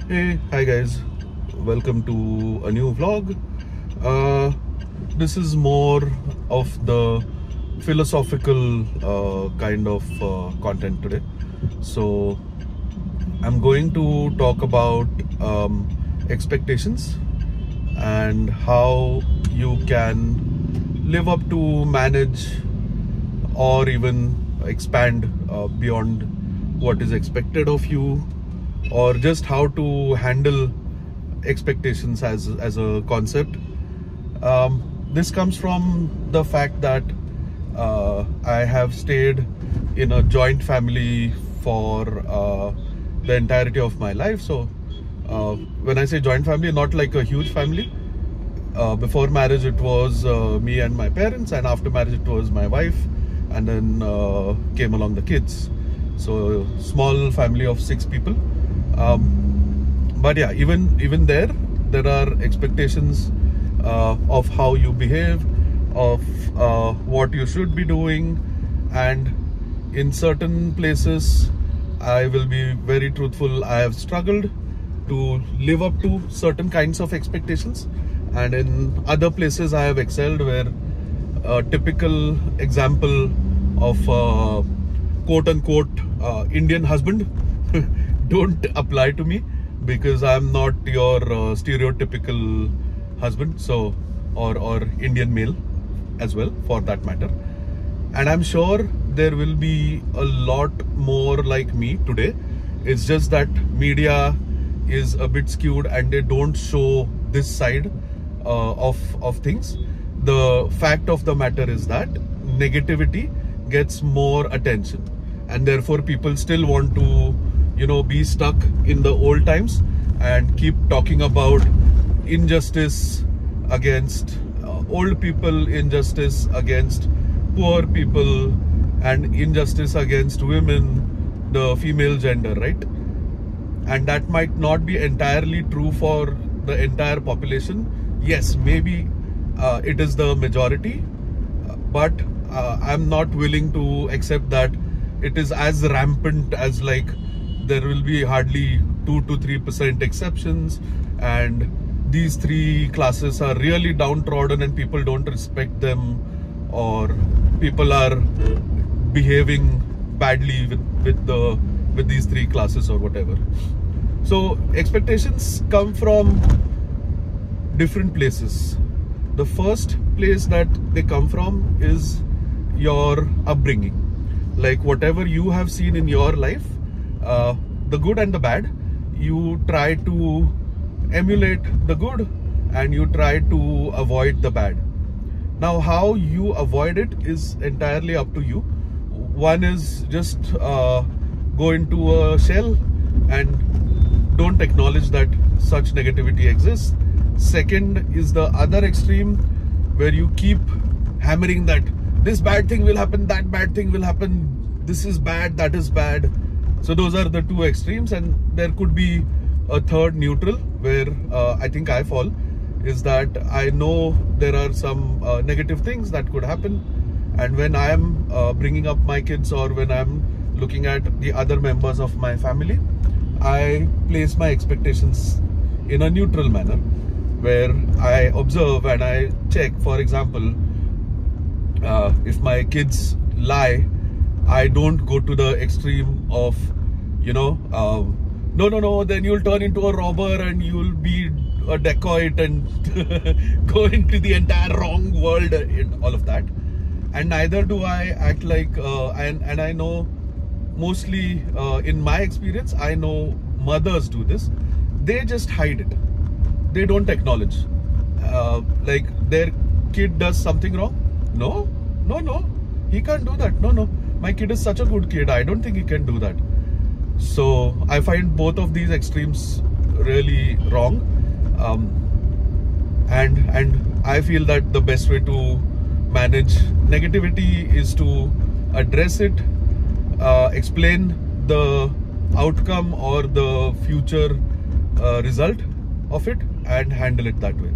Hey, hi guys, welcome to a new vlog. This is more of the philosophical kind of content today. So I'm going to talk about expectations and how you can live up to, manage, or even expand beyond what is expected of you, or just how to handle expectations as a concept. This comes from the fact that I have stayed in a joint family for the entirety of my life. So when I say joint family, not like a huge family. Before marriage it was me and my parents, and after marriage it was my wife, and then came along the kids. So small family of 6 people. But yeah, even there are expectations of how you behave, of what you should be doing, and in certain places, I will be very truthful, I have struggled to live up to certain kinds of expectations, and in other places I have excelled, where a typical example of quote unquote Indian husband don't apply to me, because I'm not your stereotypical husband, so or Indian male as well, for that matter. And I'm sure there will be a lot more like me today. It's just that media is a bit skewed and they don't show this side of things. The fact of the matter is that negativity gets more attention, and therefore people still want to, be stuck in the old times and keep talking about injustice against old people, injustice against poor people, and injustice against women, the female gender, right? And that might not be entirely true for the entire population. Yes, maybe it is the majority, but I'm not willing to accept that it is as rampant as, like, there will be hardly 2 to 3% exceptions, and these 3 classes are really downtrodden and people don't respect them, or people are behaving badly with these 3 classes or whatever. So expectations come from different places. The first place that they come from is your upbringing. Like, whatever you have seen in your life, the good and the bad, you try to emulate the good and you try to avoid the bad. Now, how you avoid it is entirely up to you. One is just go into a shell and don't acknowledge that such negativity exists. Second is the other extreme, where you keep hammering that this bad thing will happen, that bad thing will happen, this is bad, that is bad. So those are the 2 extremes, and there could be a third neutral, where I think I fall, is that I know there are some negative things that could happen, and when I am bringing up my kids, or when I'm looking at the other members of my family, I place my expectations in a neutral manner, where I observe and I check. For example, if my kids lie, I don't go to the extreme of, no, then you'll turn into a robber and you'll be a dacoit and go into the entire wrong world and all of that. And neither do I act like, and I know mostly in my experience, I know mothers do this. They just hide it. They don't acknowledge. Like, their kid does something wrong. No, he can't do that. No, my kid is such a good kid, I don't think he can do that. So I find both of these extremes really wrong, and I feel that the best way to manage negativity is to address it, explain the outcome or the future result of it, and handle it that way.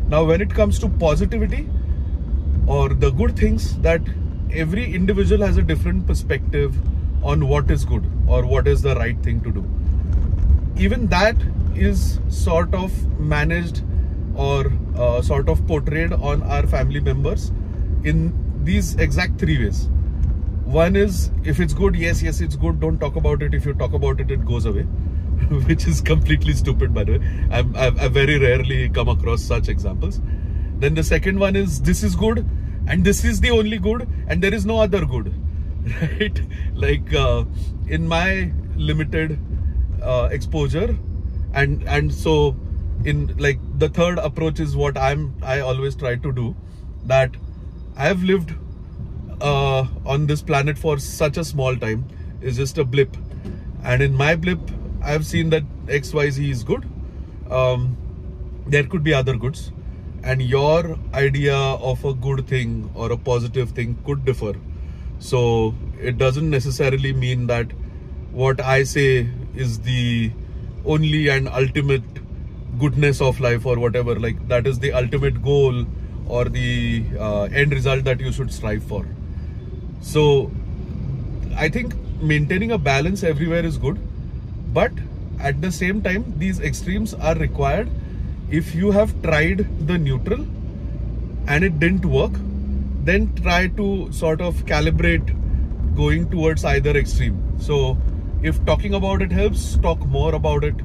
Now, when it comes to positivity or the good things, that every individual has a different perspective on what is good or what is the right thing to do. even that is sort of managed or sort of portrayed on our family members in these exact 3 ways. One is, if it's good, yes, it's good, don't talk about it. If you talk about it, it goes away, which is completely stupid, by the way. I very rarely come across such examples. Then the second one is, this is good and this is the only good and there is no other good, right? Like in my limited exposure, and so in like the third approach is what I always try to do, that I've lived on this planet for such a small time, is just a blip, and in my blip I've seen that XYZ is good. There could be other goods, and your idea of a good thing or a positive thing could differ. So it doesn't necessarily mean that what I say is the only and ultimate goodness of life or whatever, like that is the ultimate goal or the end result that you should strive for. So I think maintaining a balance everywhere is good, but at the same time these extremes are required. If you have tried the neutral and it didn't work, then try to sort of calibrate going towards either extreme. So if talking about it helps, talk more about it,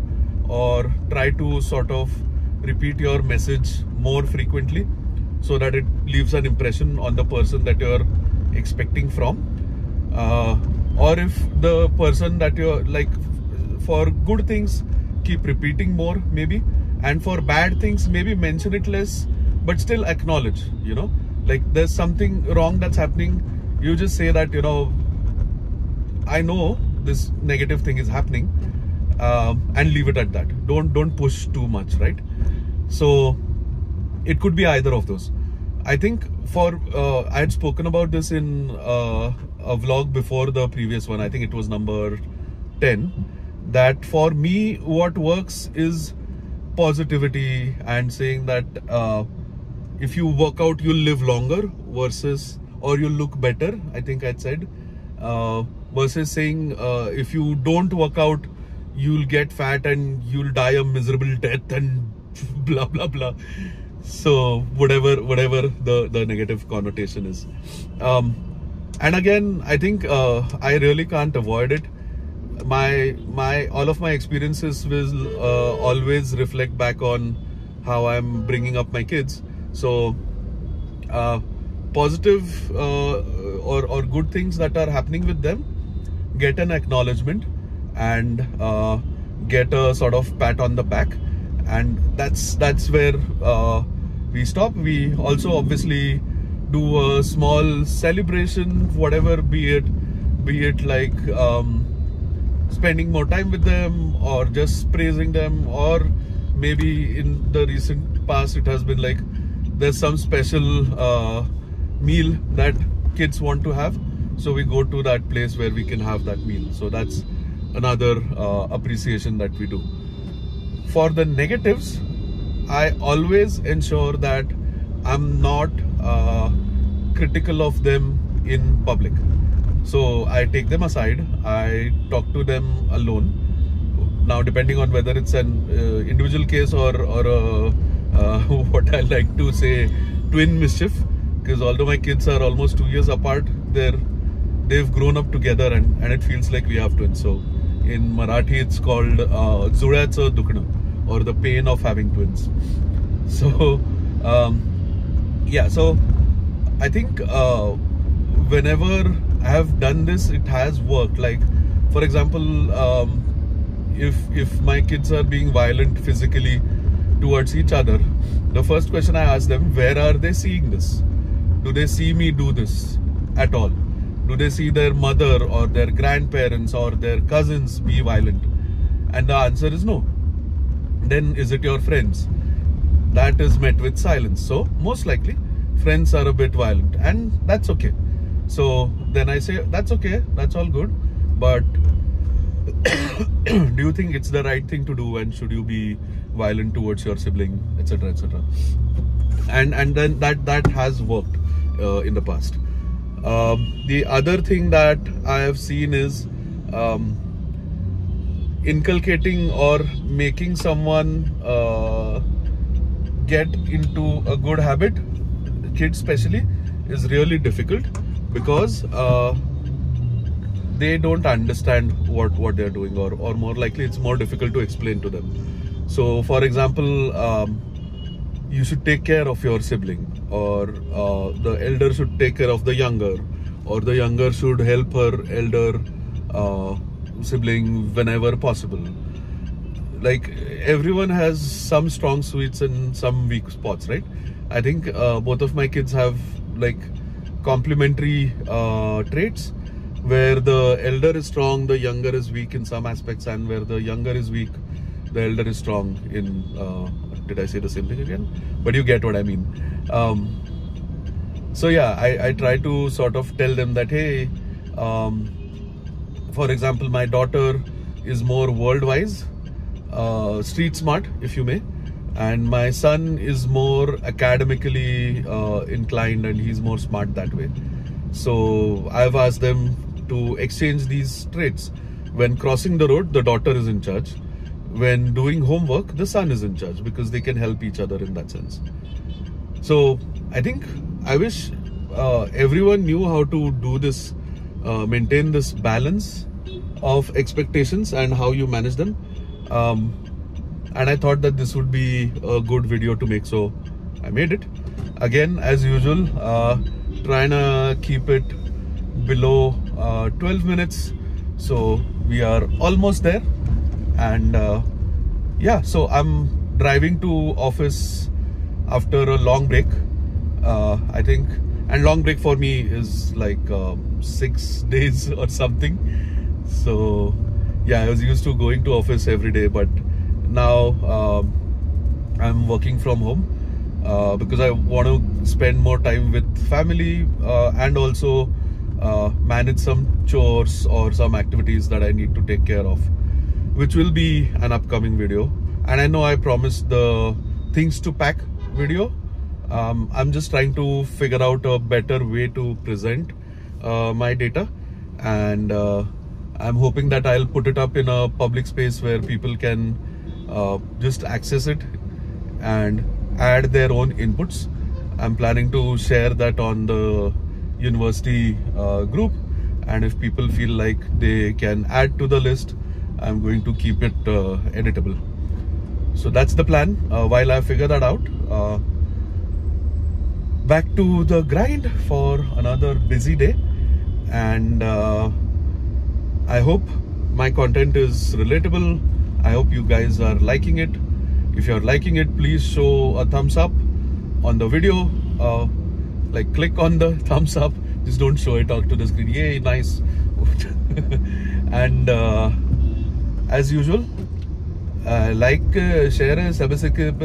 or try to sort of repeat your message more frequently so that it leaves an impression on the person that you're expecting from. Or if the person that you're like, for good things, keep repeating more maybe, and for bad things maybe mention it less, but still acknowledge, you know, like there's something wrong that's happening. You just say that, you know, I know this negative thing is happening, and leave it at that. Don't push too much, right? So it could be either of those. I think for I had spoken about this in a vlog before the previous one. I think it was number 10. That for me, what works is positivity and saying that if you work out, you'll live longer, versus, or you'll look better, I think I'd said, versus saying if you don't work out, you'll get fat and you'll die a miserable death and blah blah blah. So whatever the negative connotation is. And again, I think I really can't avoid it. All of my experiences will always reflect back on how I'm bringing up my kids. So positive or good things that are happening with them, get an acknowledgement and get a sort of pat on the back, and that's where we stop. We also obviously do a small celebration, whatever, be it like spending more time with them, or just praising them, or maybe in the recent past it has been like there's some special meal that kids want to have, so we go to that place where we can have that meal. So that's another appreciation that we do. For the negatives, I always ensure that I'm not critical of them in public. So I take them aside, I talk to them alone. Now, depending on whether it's an individual case or what I like to say, twin mischief, because although my kids are almost 2 years apart, they've grown up together, and it feels like we have twins. So in Marathi it's called Zuळ्याचं दुखणं, or the pain of having twins. So yeah, so I think whenever I have done this, it has worked. Like, for example, if my kids are being violent physically towards each other, the first question I ask them, where are they seeing this? Do they see me do this at all? Do they see their mother or their grandparents or their cousins be violent? And the answer is no. Then is it your friends? That is met with silence. So most likely friends are a bit violent, and that's okay. So then I say, that's okay, that's all good, but do you think it's the right thing to do, and should you be violent towards your sibling, etc., etc.? And then that has worked in the past. The other thing that I have seen is inculcating or making someone get into a good habit, kids especially, is really difficult because they don't understand what they're doing, or more likely it's more difficult to explain to them. So for example, you should take care of your sibling, or the elder should take care of the younger, or the younger should help her elder sibling whenever possible. Like, everyone has some strong suits and some weak spots, right? I think both of my kids have like complementary traits, where the elder is strong, the younger is weak in some aspects, and where the younger is weak, the elder is strong in did I say the same thing again? But you get what I mean. So yeah, I try to sort of tell them that, hey, for example, my daughter is more world-wise, street smart, if you may, and my son is more academically inclined, and he's more smart that way. So I've asked them to exchange these traits. When crossing the road, the daughter is in charge. When doing homework, the son is in charge, because they can help each other in that sense. So I wish everyone knew how to do this, maintain this balance of expectations and how you manage them. And I thought that this would be a good video to make, so I made it. Again, as usual, trying to keep it below 12 minutes. So we are almost there. And yeah, so I'm driving to office after a long break, I think, and long break for me is like 6 days or something. So yeah, I was used to going to office every day, but now I'm working from home because I want to spend more time with family and also manage some chores or some activities that I need to take care of, which will be an upcoming video. And I know I promised the things to pack video. I'm just trying to figure out a better way to present my data, and I'm hoping that I'll put it up in a public space where people can just access it and add their own inputs. I'm planning to share that on the university group, and if people feel like they can add to the list, I'm going to keep it editable. So that's the plan. While I figure that out, back to the grind for another busy day. And I hope my content is relatable. I hope you guys are liking it. If you're liking it, please show a thumbs up on the video. Like, click on the thumbs up. Just don't show it out to the screen. Yay, nice. And as usual, like, share, subscribe.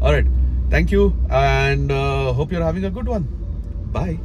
All right, thank you, and hope you're having a good one. Bye.